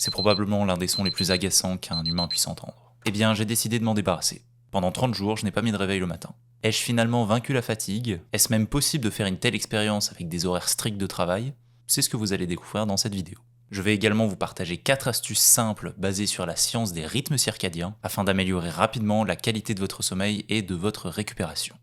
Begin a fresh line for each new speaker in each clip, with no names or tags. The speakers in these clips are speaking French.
C'est probablement l'un des sons les plus agaçants qu'un humain puisse entendre. Eh bien, j'ai décidé de m'en débarrasser. Pendant 30 jours, je n'ai pas mis de réveil le matin. Ai-je finalement vaincu la fatigue? Est-ce même possible de faire une telle expérience avec des horaires stricts de travail? C'est ce que vous allez découvrir dans cette vidéo. Je vais également vous partager 4 astuces simples basées sur la science des rythmes circadiens afin d'améliorer rapidement la qualité de votre sommeil et de votre récupération.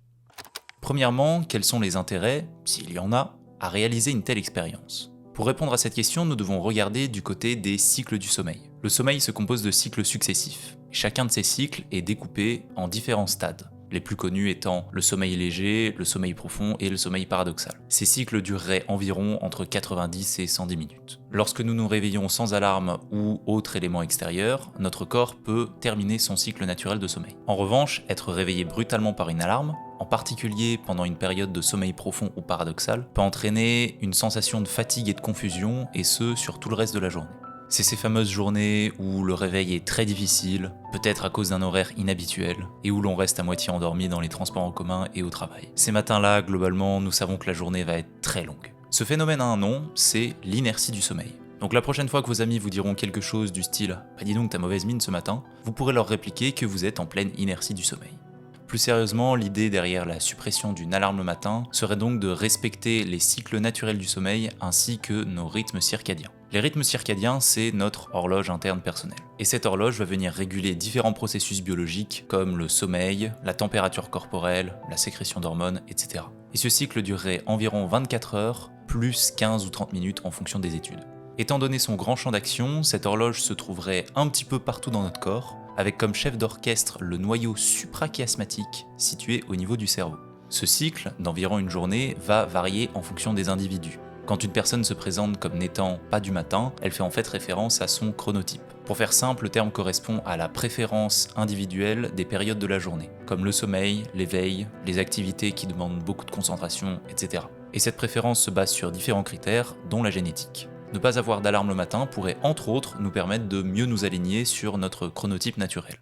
Premièrement, quels sont les intérêts, s'il y en a, à réaliser une telle expérience? Pour répondre à cette question, nous devons regarder du côté des cycles du sommeil. Le sommeil se compose de cycles successifs. Chacun de ces cycles est découpé en différents stades, les plus connus étant le sommeil léger, le sommeil profond et le sommeil paradoxal. Ces cycles dureraient environ entre 90 et 110 minutes. Lorsque nous nous réveillons sans alarme ou autre élément extérieur, notre corps peut terminer son cycle naturel de sommeil. En revanche, être réveillé brutalement par une alarme, en particulier pendant une période de sommeil profond ou paradoxal, peut entraîner une sensation de fatigue et de confusion, et ce sur tout le reste de la journée. C'est ces fameuses journées où le réveil est très difficile, peut-être à cause d'un horaire inhabituel, et où l'on reste à moitié endormi dans les transports en commun et au travail. Ces matins-là, globalement, nous savons que la journée va être très longue. Ce phénomène a un nom, c'est l'inertie du sommeil. Donc la prochaine fois que vos amis vous diront quelque chose du style « Bah dis donc, t'as mauvaise mine ce matin », vous pourrez leur répliquer que vous êtes en pleine inertie du sommeil. Plus sérieusement, l'idée derrière la suppression d'une alarme le matin serait donc de respecter les cycles naturels du sommeil ainsi que nos rythmes circadiens. Les rythmes circadiens, c'est notre horloge interne personnelle. Et cette horloge va venir réguler différents processus biologiques comme le sommeil, la température corporelle, la sécrétion d'hormones, etc. Et ce cycle durerait environ 24 heures, plus 15 ou 30 minutes en fonction des études. Étant donné son grand champ d'action, cette horloge se trouverait un petit peu partout dans notre corps, avec comme chef d'orchestre le noyau suprachiasmatique situé au niveau du cerveau. Ce cycle, d'environ une journée, va varier en fonction des individus. Quand une personne se présente comme n'étant pas du matin, elle fait en fait référence à son chronotype. Pour faire simple, le terme correspond à la préférence individuelle des périodes de la journée, comme le sommeil, l'éveil, les activités qui demandent beaucoup de concentration, etc. Et cette préférence se base sur différents critères, dont la génétique. Ne pas avoir d'alarme le matin pourrait entre autres nous permettre de mieux nous aligner sur notre chronotype naturel.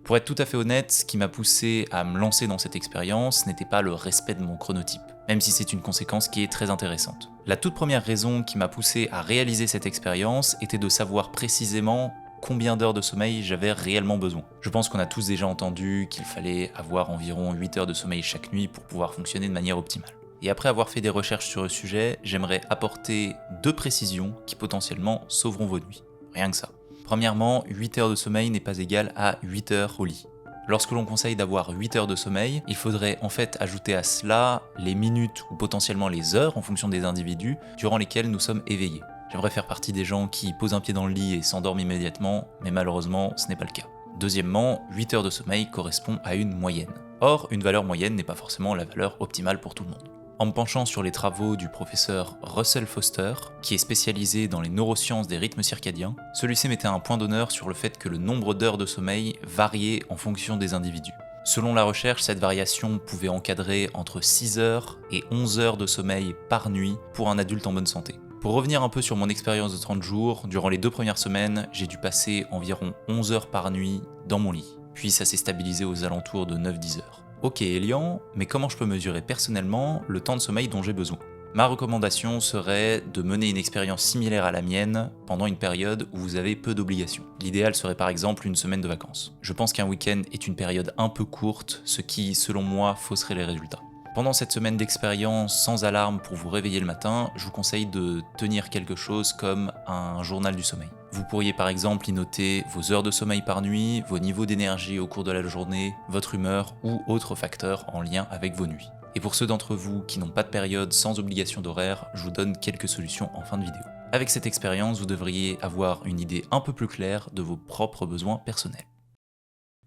Pour être tout à fait honnête, ce qui m'a poussé à me lancer dans cette expérience n'était pas le respect de mon chronotype, même si c'est une conséquence qui est très intéressante. La toute première raison qui m'a poussé à réaliser cette expérience était de savoir précisément combien d'heures de sommeil j'avais réellement besoin. Je pense qu'on a tous déjà entendu qu'il fallait avoir environ 8 heures de sommeil chaque nuit pour pouvoir fonctionner de manière optimale. Et après avoir fait des recherches sur le sujet, j'aimerais apporter 2 précisions qui potentiellement sauveront vos nuits. Rien que ça. Premièrement, 8 heures de sommeil n'est pas égal à 8 heures au lit. Lorsque l'on conseille d'avoir 8 heures de sommeil, il faudrait en fait ajouter à cela les minutes ou potentiellement les heures en fonction des individus durant lesquels nous sommes éveillés. J'aimerais faire partie des gens qui posent un pied dans le lit et s'endorment immédiatement, mais malheureusement ce n'est pas le cas. Deuxièmement, 8 heures de sommeil correspond à une moyenne. Or, une valeur moyenne n'est pas forcément la valeur optimale pour tout le monde. En me penchant sur les travaux du professeur Russell Foster, qui est spécialisé dans les neurosciences des rythmes circadiens, celui-ci mettait un point d'honneur sur le fait que le nombre d'heures de sommeil variait en fonction des individus. Selon la recherche, cette variation pouvait encadrer entre 6 heures et 11 heures de sommeil par nuit pour un adulte en bonne santé. Pour revenir un peu sur mon expérience de 30 jours, durant les 2 premières semaines, j'ai dû passer environ 11 heures par nuit dans mon lit, puis ça s'est stabilisé aux alentours de 9-10 heures. Ok Elian, mais comment je peux mesurer personnellement le temps de sommeil dont j'ai besoin? Ma recommandation serait de mener une expérience similaire à la mienne pendant une période où vous avez peu d'obligations. L'idéal serait par exemple une semaine de vacances. Je pense qu'un week-end est une période un peu courte, ce qui, selon moi, fausserait les résultats. Pendant cette semaine d'expérience sans alarme pour vous réveiller le matin, je vous conseille de tenir quelque chose comme un journal du sommeil. Vous pourriez par exemple y noter vos heures de sommeil par nuit, vos niveaux d'énergie au cours de la journée, votre humeur ou autres facteurs en lien avec vos nuits. Et pour ceux d'entre vous qui n'ont pas de période sans obligation d'horaire, je vous donne quelques solutions en fin de vidéo. Avec cette expérience, vous devriez avoir une idée un peu plus claire de vos propres besoins personnels.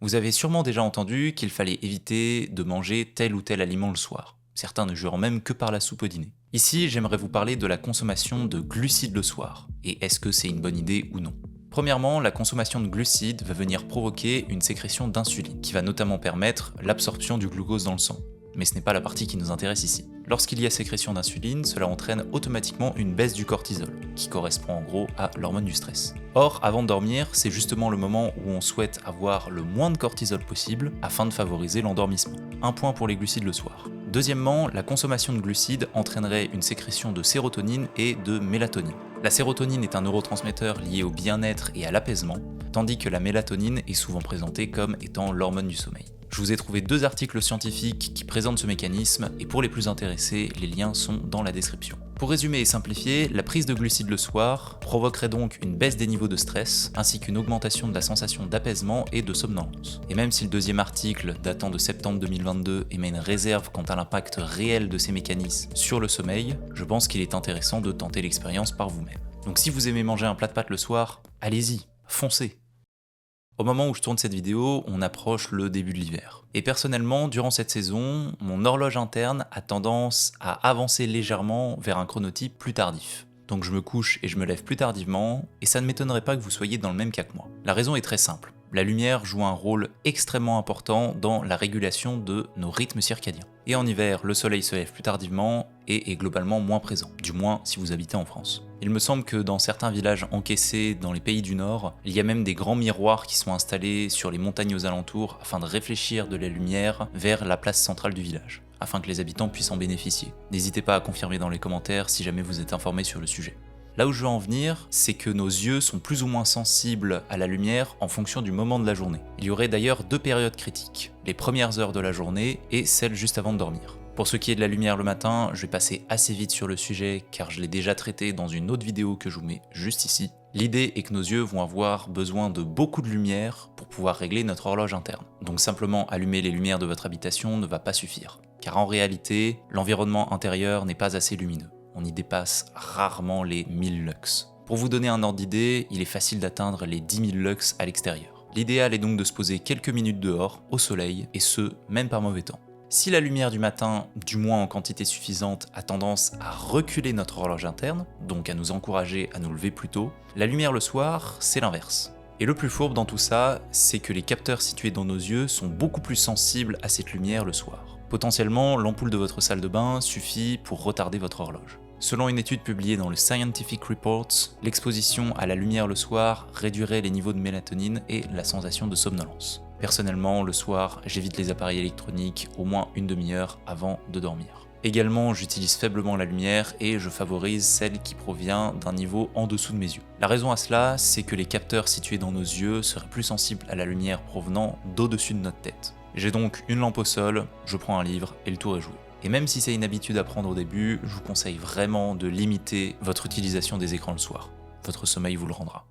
Vous avez sûrement déjà entendu qu'il fallait éviter de manger tel ou tel aliment le soir, certains ne jurent même que par la soupe au dîner. Ici, j'aimerais vous parler de la consommation de glucides le soir, et est-ce que c'est une bonne idée ou non. Premièrement, la consommation de glucides va venir provoquer une sécrétion d'insuline, qui va notamment permettre l'absorption du glucose dans le sang. Mais ce n'est pas la partie qui nous intéresse ici. Lorsqu'il y a sécrétion d'insuline, cela entraîne automatiquement une baisse du cortisol, qui correspond en gros à l'hormone du stress. Or, avant de dormir, c'est justement le moment où on souhaite avoir le moins de cortisol possible afin de favoriser l'endormissement. Un point pour les glucides le soir. Deuxièmement, la consommation de glucides entraînerait une sécrétion de sérotonine et de mélatonine. La sérotonine est un neurotransmetteur lié au bien-être et à l'apaisement, tandis que la mélatonine est souvent présentée comme étant l'hormone du sommeil. Je vous ai trouvé 2 articles scientifiques qui présentent ce mécanisme, et pour les plus intéressés, les liens sont dans la description. Pour résumer et simplifier, la prise de glucides le soir provoquerait donc une baisse des niveaux de stress, ainsi qu'une augmentation de la sensation d'apaisement et de somnolence. Et même si le deuxième article, datant de septembre 2022, émet une réserve quant à l'impact réel de ces mécanismes sur le sommeil, je pense qu'il est intéressant de tenter l'expérience par vous-même. Donc si vous aimez manger un plat de pâtes le soir, allez-y, foncez. Au moment où je tourne cette vidéo, on approche le début de l'hiver. Et personnellement, durant cette saison, mon horloge interne a tendance à avancer légèrement vers un chronotype plus tardif. Donc je me couche et je me lève plus tardivement, et ça ne m'étonnerait pas que vous soyez dans le même cas que moi. La raison est très simple. La lumière joue un rôle extrêmement important dans la régulation de nos rythmes circadiens. Et en hiver, le soleil se lève plus tardivement et est globalement moins présent, du moins si vous habitez en France. Il me semble que dans certains villages encaissés dans les pays du Nord, il y a même des grands miroirs qui sont installés sur les montagnes aux alentours afin de réfléchir de la lumière vers la place centrale du village, afin que les habitants puissent en bénéficier. N'hésitez pas à confirmer dans les commentaires si jamais vous êtes informé sur le sujet. Là où je veux en venir, c'est que nos yeux sont plus ou moins sensibles à la lumière en fonction du moment de la journée. Il y aurait d'ailleurs 2 périodes critiques, les premières heures de la journée et celles juste avant de dormir. Pour ce qui est de la lumière le matin, je vais passer assez vite sur le sujet car je l'ai déjà traité dans une autre vidéo que je vous mets juste ici. L'idée est que nos yeux vont avoir besoin de beaucoup de lumière pour pouvoir régler notre horloge interne. Donc simplement allumer les lumières de votre habitation ne va pas suffire. Car en réalité, l'environnement intérieur n'est pas assez lumineux. On y dépasse rarement les 1000 lux. Pour vous donner un ordre d'idée, il est facile d'atteindre les 10 000 lux à l'extérieur. L'idéal est donc de se poser quelques minutes dehors, au soleil, et ce, même par mauvais temps. Si la lumière du matin, du moins en quantité suffisante, a tendance à reculer notre horloge interne, donc à nous encourager à nous lever plus tôt, la lumière le soir, c'est l'inverse. Et le plus fourbe dans tout ça, c'est que les capteurs situés dans nos yeux sont beaucoup plus sensibles à cette lumière le soir. Potentiellement, l'ampoule de votre salle de bain suffit pour retarder votre horloge. Selon une étude publiée dans le Scientific Reports, l'exposition à la lumière le soir réduirait les niveaux de mélatonine et la sensation de somnolence. Personnellement, le soir, j'évite les appareils électroniques au moins une demi-heure avant de dormir. Également, j'utilise faiblement la lumière et je favorise celle qui provient d'un niveau en dessous de mes yeux. La raison à cela, c'est que les capteurs situés dans nos yeux seraient plus sensibles à la lumière provenant d'au-dessus de notre tête. J'ai donc une lampe au sol, je prends un livre et le tour est joué. Et même si c'est une habitude à prendre au début, je vous conseille vraiment de limiter votre utilisation des écrans le soir. Votre sommeil vous le rendra.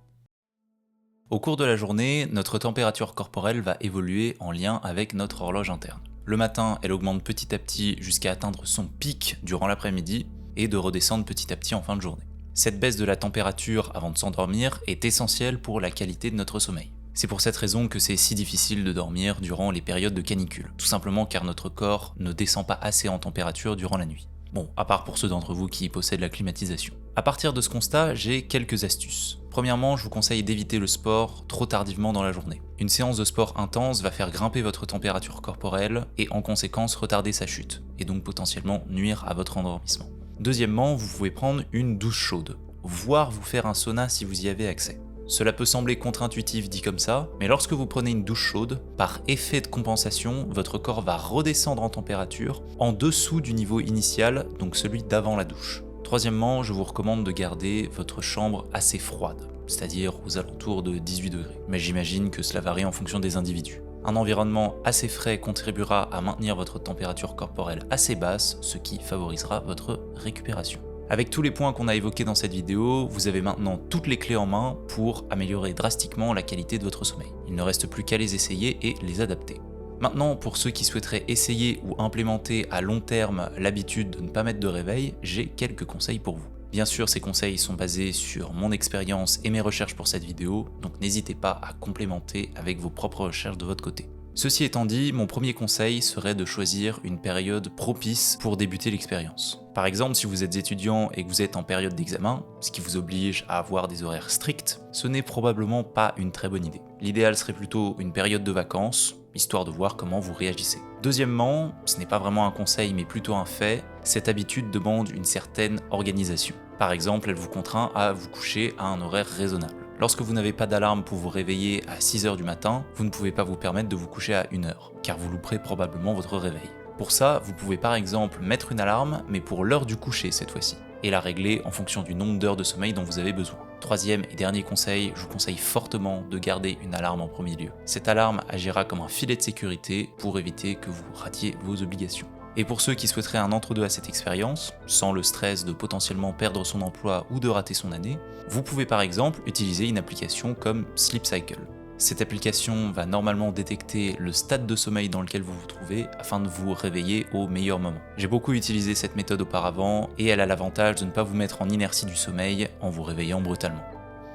Au cours de la journée, notre température corporelle va évoluer en lien avec notre horloge interne. Le matin, elle augmente petit à petit jusqu'à atteindre son pic durant l'après-midi et de redescendre petit à petit en fin de journée. Cette baisse de la température avant de s'endormir est essentielle pour la qualité de notre sommeil. C'est pour cette raison que c'est si difficile de dormir durant les périodes de canicule, tout simplement car notre corps ne descend pas assez en température durant la nuit. Bon, à part pour ceux d'entre vous qui possèdent la climatisation. À partir de ce constat, j'ai quelques astuces. Premièrement, je vous conseille d'éviter le sport trop tardivement dans la journée. Une séance de sport intense va faire grimper votre température corporelle et en conséquence retarder sa chute, et donc potentiellement nuire à votre endormissement. Deuxièmement, vous pouvez prendre une douche chaude, voire vous faire un sauna si vous y avez accès. Cela peut sembler contre-intuitif dit comme ça, mais lorsque vous prenez une douche chaude, par effet de compensation, votre corps va redescendre en température en dessous du niveau initial, donc celui d'avant la douche. Troisièmement, je vous recommande de garder votre chambre assez froide, c'est-à-dire aux alentours de 18 degrés. Mais j'imagine que cela varie en fonction des individus. Un environnement assez frais contribuera à maintenir votre température corporelle assez basse, ce qui favorisera votre récupération. Avec tous les points qu'on a évoqués dans cette vidéo, vous avez maintenant toutes les clés en main pour améliorer drastiquement la qualité de votre sommeil. Il ne reste plus qu'à les essayer et les adapter. Maintenant, pour ceux qui souhaiteraient essayer ou implémenter à long terme l'habitude de ne pas mettre de réveil, j'ai quelques conseils pour vous. Bien sûr, ces conseils sont basés sur mon expérience et mes recherches pour cette vidéo, donc n'hésitez pas à complémenter avec vos propres recherches de votre côté. Ceci étant dit, mon premier conseil serait de choisir une période propice pour débuter l'expérience. Par exemple, si vous êtes étudiant et que vous êtes en période d'examen, ce qui vous oblige à avoir des horaires stricts, ce n'est probablement pas une très bonne idée. L'idéal serait plutôt une période de vacances, histoire de voir comment vous réagissez. Deuxièmement, ce n'est pas vraiment un conseil mais plutôt un fait, cette habitude demande une certaine organisation. Par exemple, elle vous contraint à vous coucher à un horaire raisonnable. Lorsque vous n'avez pas d'alarme pour vous réveiller à 6h du matin, vous ne pouvez pas vous permettre de vous coucher à 1h, car vous louperez probablement votre réveil. Pour ça, vous pouvez par exemple mettre une alarme, mais pour l'heure du coucher cette fois-ci, et la régler en fonction du nombre d'heures de sommeil dont vous avez besoin. Troisième et dernier conseil, je vous conseille fortement de garder une alarme en premier lieu. Cette alarme agira comme un filet de sécurité pour éviter que vous ratiez vos obligations. Et pour ceux qui souhaiteraient un entre-deux à cette expérience, sans le stress de potentiellement perdre son emploi ou de rater son année, vous pouvez par exemple utiliser une application comme Sleep Cycle. Cette application va normalement détecter le stade de sommeil dans lequel vous vous trouvez afin de vous réveiller au meilleur moment. J'ai beaucoup utilisé cette méthode auparavant et elle a l'avantage de ne pas vous mettre en inertie du sommeil en vous réveillant brutalement.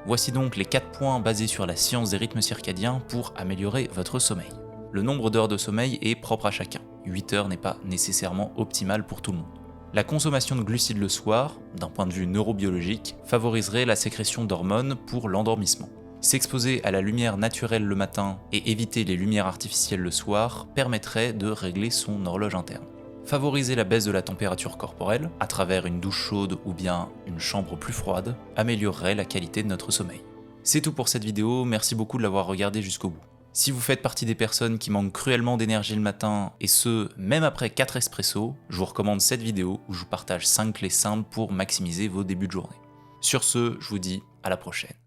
Voici donc les 4 points basés sur la science des rythmes circadiens pour améliorer votre sommeil. Le nombre d'heures de sommeil est propre à chacun. 8 heures n'est pas nécessairement optimal pour tout le monde. La consommation de glucides le soir, d'un point de vue neurobiologique, favoriserait la sécrétion d'hormones pour l'endormissement. S'exposer à la lumière naturelle le matin et éviter les lumières artificielles le soir permettrait de régler son horloge interne. Favoriser la baisse de la température corporelle, à travers une douche chaude ou bien une chambre plus froide, améliorerait la qualité de notre sommeil. C'est tout pour cette vidéo, merci beaucoup de l'avoir regardée jusqu'au bout. Si vous faites partie des personnes qui manquent cruellement d'énergie le matin, et ce, même après 4 espressos, je vous recommande cette vidéo où je vous partage 5 clés simples pour maximiser vos débuts de journée. Sur ce, je vous dis à la prochaine.